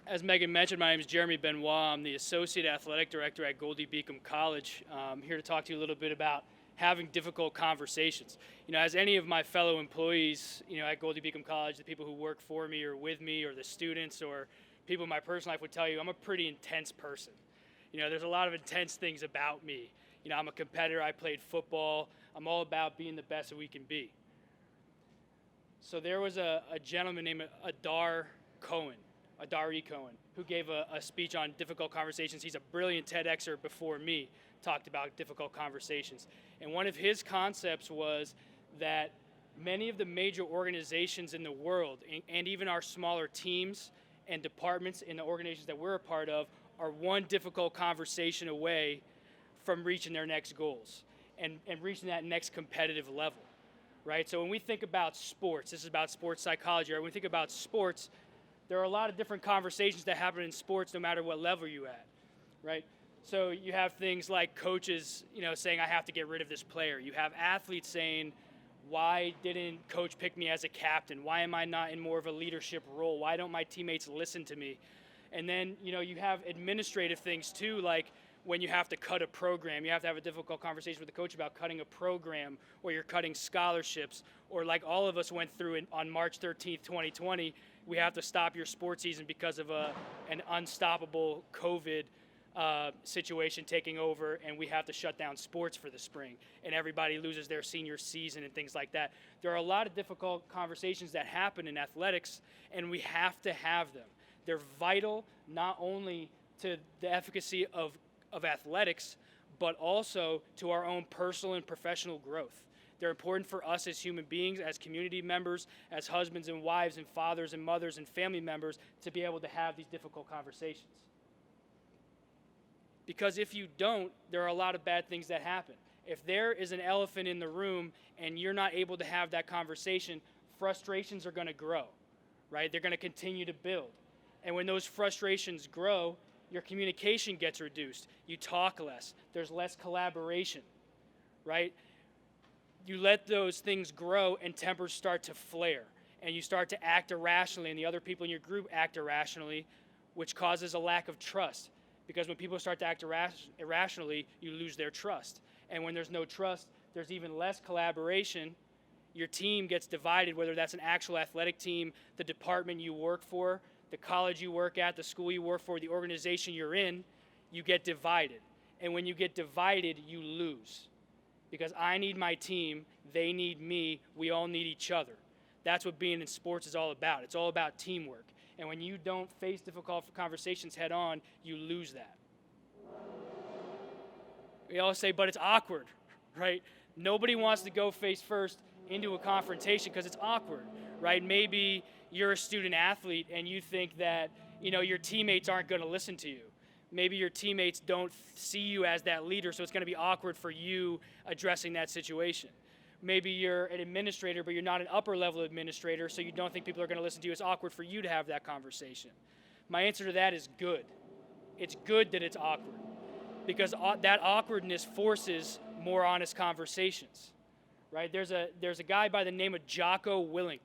As Megan mentioned, my name is Jeremy Benoit. I'm the Associate Athletic Director at Goldey Beacom College. I'm here to talk to you a little bit about having difficult conversations. As any of my fellow employees, at Goldey Beacom College, the people who work for me or with me or the students or people in my personal life would tell you I'm a pretty intense person. There's a lot of intense things about me. I'm a competitor. I played football. I'm all about being the best that we can be. So there was a gentleman named Adar E. Cohen, who gave a speech on difficult conversations. He's a brilliant TEDxer before me, talked about difficult conversations. And one of his concepts was that many of the major organizations in the world, and even our smaller teams and departments in the organizations that we're a part of, are one difficult conversation away from reaching their next goals and reaching that next competitive level, right? So when we think about sports, this is about sports psychology, right? When we think about sports, there are a lot of different conversations that happen in sports no matter what level you're at, right? So you have things like coaches, saying, I have to get rid of this player. You have athletes saying, why didn't coach pick me as a captain? Why am I not in more of a leadership role? Why don't my teammates listen to me? And then, you have administrative things too, like when you have to cut a program, you have to have a difficult conversation with the coach about cutting a program, or you're cutting scholarships, or like all of us went through on March 13th, 2020, we have to stop your sports season because of an unstoppable COVID situation taking over, and we have to shut down sports for the spring, and everybody loses their senior season and things like that. There are a lot of difficult conversations that happen in athletics, and we have to have them. They're vital not only to the efficacy of athletics, but also to our own personal and professional growth. They're important for us as human beings, as community members, as husbands and wives and fathers and mothers and family members, to be able to have these difficult conversations. Because if you don't, there are a lot of bad things that happen. If there is an elephant in the room and you're not able to have that conversation, frustrations are going to grow, right? They're going to continue to build. And when those frustrations grow, your communication gets reduced. You talk less. There's less collaboration, right? You let those things grow and tempers start to flare, and you start to act irrationally, and the other people in your group act irrationally, which causes a lack of trust. Because when people start to act irrationally, you lose their trust. And when there's no trust, there's even less collaboration. Your team gets divided, whether that's an actual athletic team, the department you work for, the college you work at, the school you work for, the organization you're in, you get divided. And when you get divided, you lose. Because I need my team, they need me, we all need each other. That's what being in sports is all about. It's all about teamwork. And when you don't face difficult conversations head on, you lose that. We always say, but it's awkward, right? Nobody wants to go face first into a confrontation because it's awkward, right? Maybe you're a student athlete and you think that, your teammates aren't going to listen to you. Maybe your teammates don't see you as that leader, so it's going to be awkward for you addressing that situation. Maybe you're an administrator, but you're not an upper-level administrator, so you don't think people are going to listen to you. It's awkward for you to have that conversation. My answer to that is good. It's good that it's awkward, because that awkwardness forces more honest conversations, right? There's a guy by the name of Jocko Willink.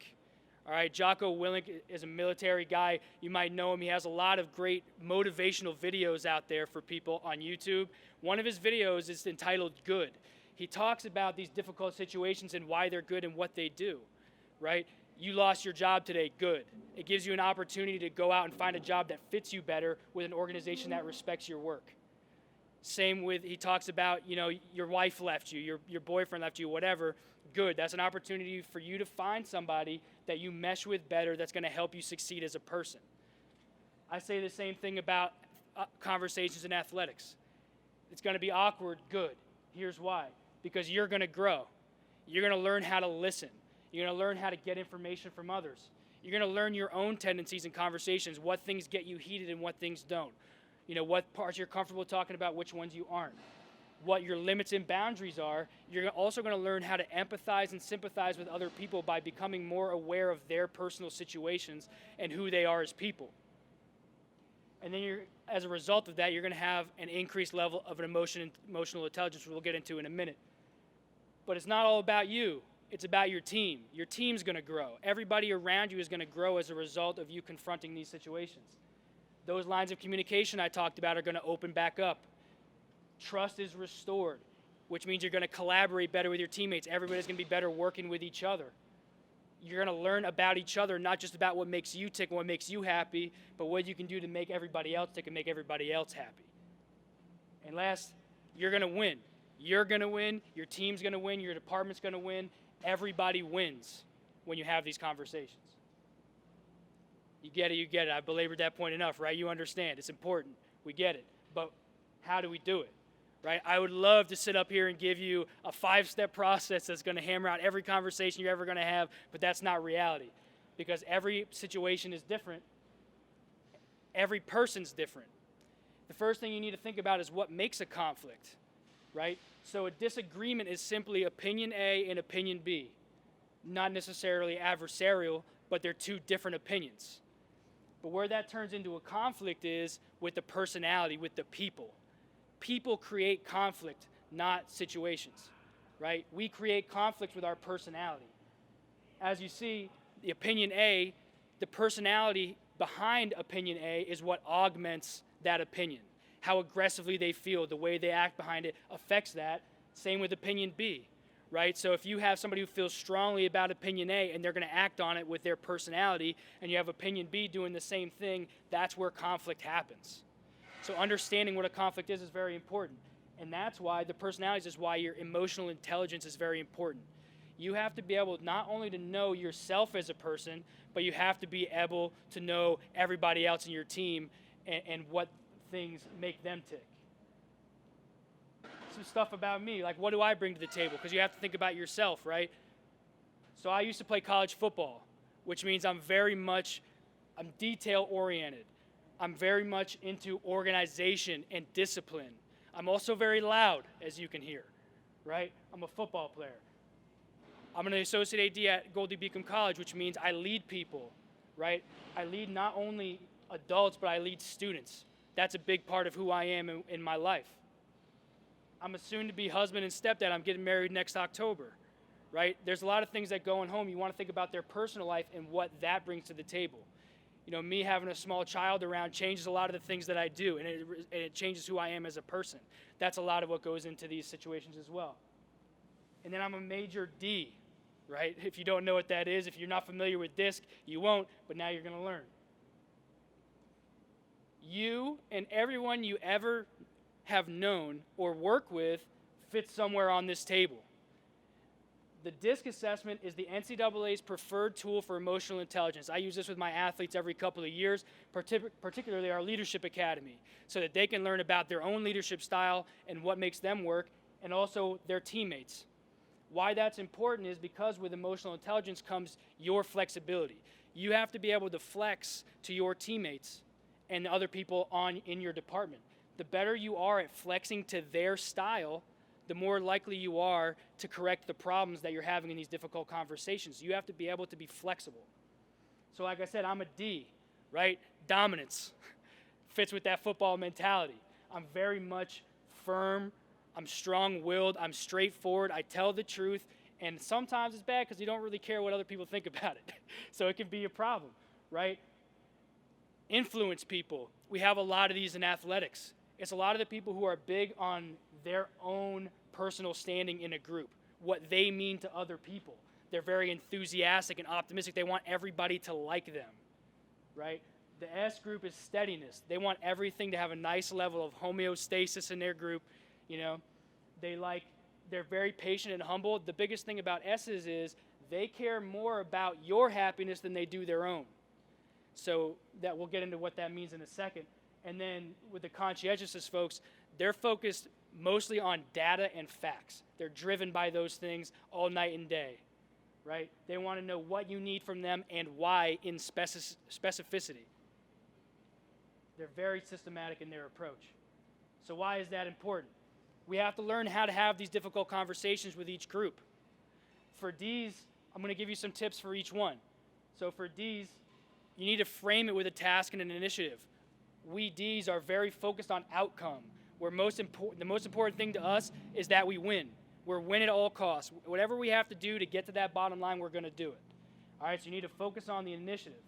All right, Jocko Willink is a military guy. You might know him. He has a lot of great motivational videos out there for people on YouTube. One of his videos is entitled Good. He talks about these difficult situations and why they're good and what they do, right? You lost your job today, good. It gives you an opportunity to go out and find a job that fits you better with an organization that respects your work. Same with, he talks about, your wife left you, your boyfriend left you, whatever, good. That's an opportunity for you to find somebody that you mesh with better that's going to help you succeed as a person. I say the same thing about conversations in athletics. It's going to be awkward, good. Here's why. Because you're going to grow. You're going to learn how to listen. You're going to learn how to get information from others. You're going to learn your own tendencies in conversations, what things get you heated and what things don't. What parts you're comfortable talking about, which ones you aren't. What your limits and boundaries are. You're also going to learn how to empathize and sympathize with other people by becoming more aware of their personal situations and who they are as people. And then as a result of that, you're going to have an increased level of emotional intelligence, which we'll get into in a minute. But it's not all about you. It's about your team. Your team's going to grow. Everybody around you is going to grow as a result of you confronting these situations. Those lines of communication I talked about are going to open back up. Trust is restored, which means you're going to collaborate better with your teammates. Everybody's going to be better working with each other. You're going to learn about each other, not just about what makes you tick and what makes you happy, but what you can do to make everybody else tick and make everybody else happy. And last, you're going to win. You're going to win. Your team's going to win. Your department's going to win. Everybody wins when you have these conversations. You get it, you get it. I've belabored that point enough, right? You understand. It's important. We get it. But how do we do it, right? I would love to sit up here and give you a 5-step process that's going to hammer out every conversation you're ever going to have, but that's not reality because every situation is different. Every person's different. The first thing you need to think about is what makes a conflict, right? So a disagreement is simply opinion A and opinion B. Not necessarily adversarial, but they're two different opinions. But where that turns into a conflict is with the personality, with the people. People create conflict, not situations, right? We create conflict with our personality. As you see, the opinion A, the personality behind opinion A is what augments that opinion. How aggressively they feel, the way they act behind it affects that. Same with opinion B, right? So if you have somebody who feels strongly about opinion A and they're going to act on it with their personality, and you have opinion B doing the same thing, that's where conflict happens. So understanding what a conflict is very important. And that's why the personalities is why your emotional intelligence is very important. You have to be able not only to know yourself as a person, but you have to be able to know everybody else in your team and what things make them tick. Some stuff about me, like what do I bring to the table? Because you have to think about yourself, right? So I used to play college football, which means I'm detail oriented. I'm very much into organization and discipline. I'm also very loud, as you can hear, right? I'm a football player. I'm an associate AD at Goldey Beacom College, which means I lead people, right? I lead not only adults, but I lead students. That's a big part of who I am in my life. I'm a soon-to-be husband and stepdad. I'm getting married next October, right? There's a lot of things that go in home. You want to think about their personal life and what that brings to the table. You know, me having a small child around changes a lot of the things that I do, and it changes who I am as a person. That's a lot of what goes into these situations as well. And then I'm a major D, right? If you don't know what that is, if you're not familiar with DISC, you won't, but now you're going to learn. You and everyone you ever have known or work with fits somewhere on this table. The DISC assessment is the NCAA's preferred tool for emotional intelligence. I use this with my athletes every couple of years, particularly our leadership academy, so that they can learn about their own leadership style and what makes them work, and also their teammates. Why that's important is because with emotional intelligence comes your flexibility. You have to be able to flex to your teammates and the other people in your department. The better you are at flexing to their style, the more likely you are to correct the problems that you're having in these difficult conversations. You have to be able to be flexible. So like I said, I'm a D, right? Dominance fits with that football mentality. I'm very much firm. I'm strong-willed. I'm straightforward. I tell the truth. And sometimes it's bad because you don't really care what other people think about it. So it can be a problem, right? Influence people. We have a lot of these in athletics. It's a lot of the people who are big on their own personal standing in a group, what they mean to other people. They're very enthusiastic and optimistic. They want everybody to like them, right? The S group is steadiness. They want everything to have a nice level of homeostasis in their group. You know, they're very patient and humble. The biggest thing about S's is they care more about your happiness than they do their own. So that we'll get into what that means in a second. And then with the conscientiousness folks, they're focused mostly on data and facts. They're driven by those things all night and day, right? They want to know what you need from them and why in specificity. They're very systematic in their approach. So why is that important? We have to learn how to have these difficult conversations with each group. For D's, I'm going to give you some tips for each one. So for D's, you need to frame it with a task and an initiative. We Ds are very focused on outcome, where the most important thing to us is that we win, We're win at all costs. Whatever we have to do to get to that bottom line, we're going to do it. All right, so you need to focus on the initiative.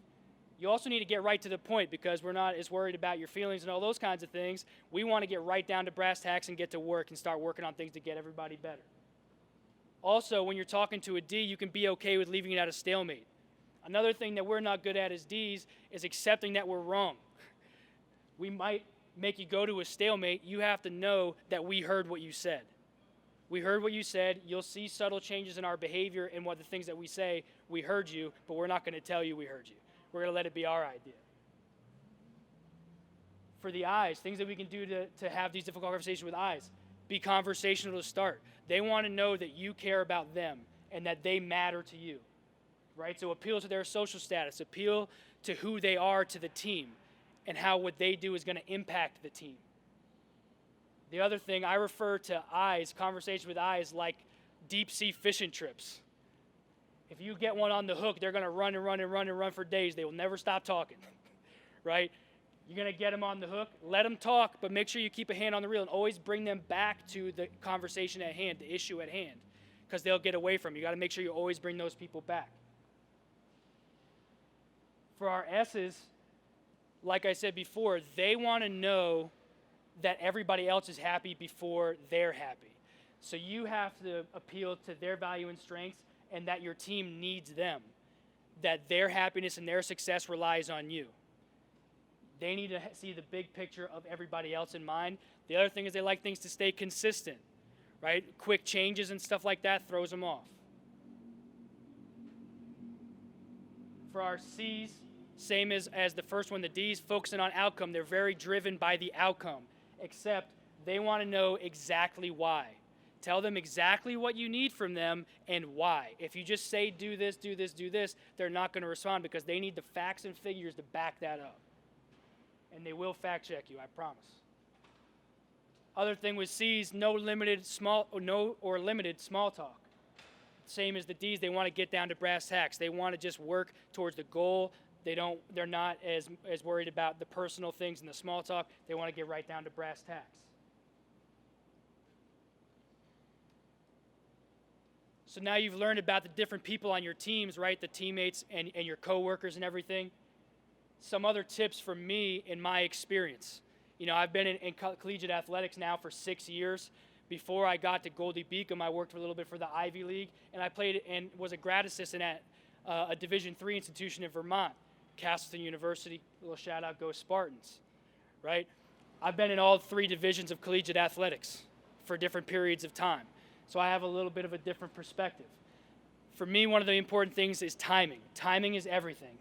You also need to get right to the point because we're not as worried about your feelings and all those kinds of things. We want to get right down to brass tacks and get to work and start working on things to get everybody better. Also, when you're talking to a D, you can be okay with leaving it at a stalemate. Another thing that we're not good at as Ds is accepting that we're wrong. We might make you go to a stalemate. You have to know that we heard what you said. We heard what you said. You'll see subtle changes in our behavior and what the things that we say. We heard you, but we're not going to tell you we heard you. We're going to let it be our idea. For the I's, things that we can do to have these difficult conversations with I's, be conversational to start. They want to know that you care about them and that they matter to you, right? So appeal to their social status, appeal to who they are to the team and how what they do is going to impact the team. The other thing, I refer to I's, conversation with I's, like deep sea fishing trips. If you get one on the hook, they're going to run and run and run and run for days. They will never stop talking, right? You're going to get them on the hook. Let them talk, but make sure you keep a hand on the reel and always bring them back to the conversation at hand, the issue at hand, because they'll get away from you. You got to make sure you always bring those people back. For our S's, like I said before, they want to know that everybody else is happy before they're happy. So you have to appeal to their value and strengths and that your team needs them, that their happiness and their success relies on you. They need to see the big picture of everybody else in mind. The other thing is they like things to stay consistent, right? Quick changes and stuff like that throws them off. For our C's, same as the first one, the D's, focusing on outcome. They're very driven by the outcome, except they want to know exactly why. Tell them exactly what you need from them and why. If you just say do this, do this, do this, they're not going to respond because they need the facts and figures to back that up. And they will fact check you, I promise. Other thing with C's, no limited small talk. Same as the D's, they want to get down to brass tacks. They want to just work towards the goal. They're not as worried about the personal things and the small talk. They want to get right down to brass tacks. So now you've learned about the different people on your teams, right? The teammates and your coworkers and everything. Some other tips from me in my experience. You know, I've been in collegiate athletics now for 6 years. Before I got to Goldey Beacom, I worked for a little bit for the Ivy League, and I played and was a grad assistant at a Division III institution in Vermont, Castleton University. A little shout out, go Spartans, right? I've been in all 3 divisions of collegiate athletics for different periods of time. So I have a little bit of a different perspective. For me, one of the important things is timing. Timing is everything.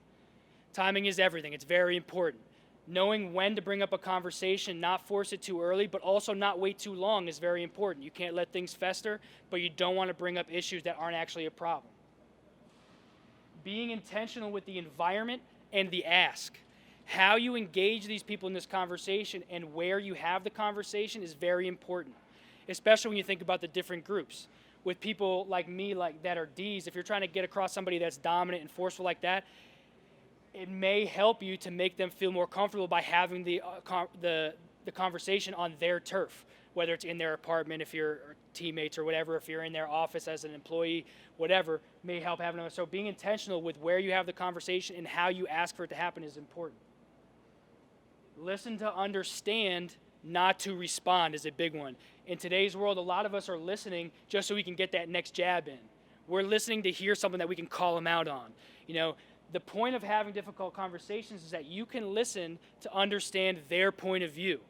Timing is everything. It's very important. Knowing when to bring up a conversation, not force it too early, but also not wait too long is very important. You can't let things fester, but you don't want to bring up issues that aren't actually a problem. Being intentional with the environment and the ask. How you engage these people in this conversation and where you have the conversation is very important, especially when you think about the different groups. With people like me that are Ds, if you're trying to get across somebody that's dominant and forceful like that, it may help you to make them feel more comfortable by having the conversation on their turf, whether it's in their apartment, if you're teammates or whatever, if you're in their office as an employee, whatever, may help having them. So being intentional with where you have the conversation and how you ask for it to happen is important. Listen to understand, not to respond is a big one. In today's world, a lot of us are listening just so we can get that next jab in. We're listening to hear something that we can call them out on. You know, the point of having difficult conversations is that you can listen to understand their point of view.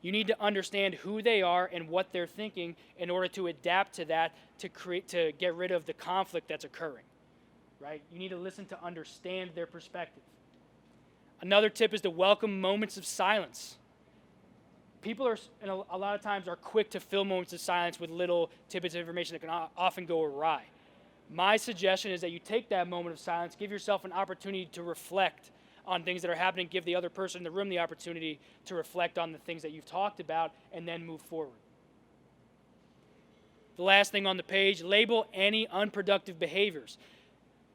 You need to understand who they are and what they're thinking in order to adapt to that to get rid of the conflict that's occurring, right? You need to listen to understand their perspective. Another tip is to welcome moments of silence. People are, a lot of times, are quick to fill moments of silence with little tidbits of information that can often go awry. My suggestion is that you take that moment of silence, give yourself an opportunity to reflect on things that are happening, give the other person in the room the opportunity to reflect on the things that you've talked about, and then move forward. The last thing on the page, label any unproductive behaviors.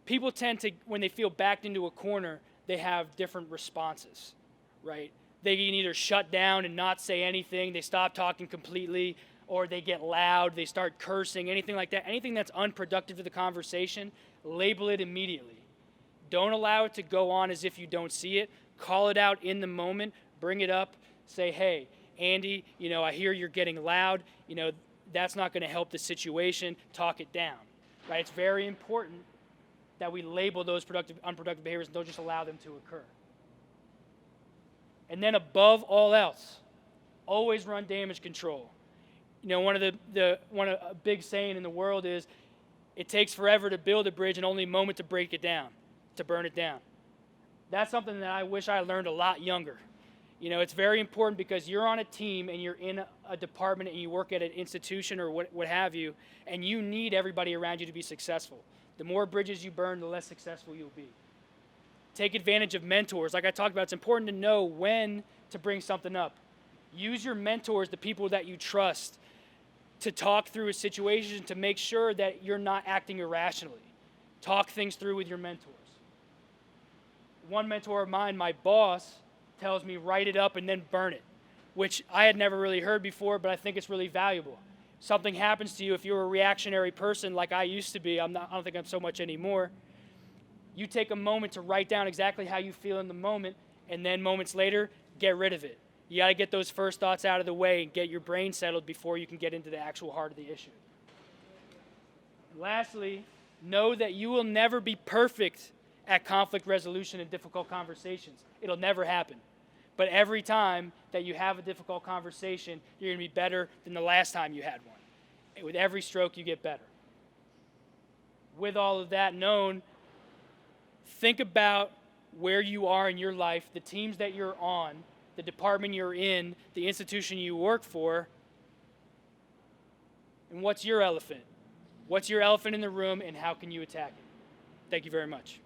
People tend to, when they feel backed into a corner, they have different responses, right? They can either shut down and not say anything, they stop talking completely, or they get loud, they start cursing, anything like that, anything that's unproductive to the conversation, label it immediately. Don't allow it to go on as if you don't see it. Call it out in the moment, bring it up, say, hey, Andy, I hear you're getting loud, that's not going to help the situation, talk it down, right? It's very important that we label those unproductive behaviors and don't just allow them to occur. And then above all else, always run damage control. One of a big saying in the world is, it takes forever to build a bridge and only a moment to break it down, to burn it down. That's something that I wish I learned a lot younger. It's very important because you're on a team and you're in a department and you work at an institution or what have you, and you need everybody around you to be successful. The more bridges you burn, the less successful you'll be. Take advantage of mentors. Like I talked about, it's important to know when to bring something up. Use your mentors, the people that you trust, to talk through a situation to make sure that you're not acting irrationally. Talk things through with your mentors. One mentor of mine, my boss, tells me write it up and then burn it, which I had never really heard before, but I think it's really valuable. Something happens to you, if you're a reactionary person like I used to be, I don't think I'm so much anymore, you take a moment to write down exactly how you feel in the moment, and then moments later, get rid of it. You got to get those first thoughts out of the way and get your brain settled before you can get into the actual heart of the issue. Lastly, know that you will never be perfect at conflict resolution and difficult conversations. It'll never happen. But every time that you have a difficult conversation, you're going to be better than the last time you had one. And with every stroke, you get better. With all of that known, think about where you are in your life, the teams that you're on, the department you're in, the institution you work for, and what's your elephant? What's your elephant in the room, and how can you attack it? Thank you very much.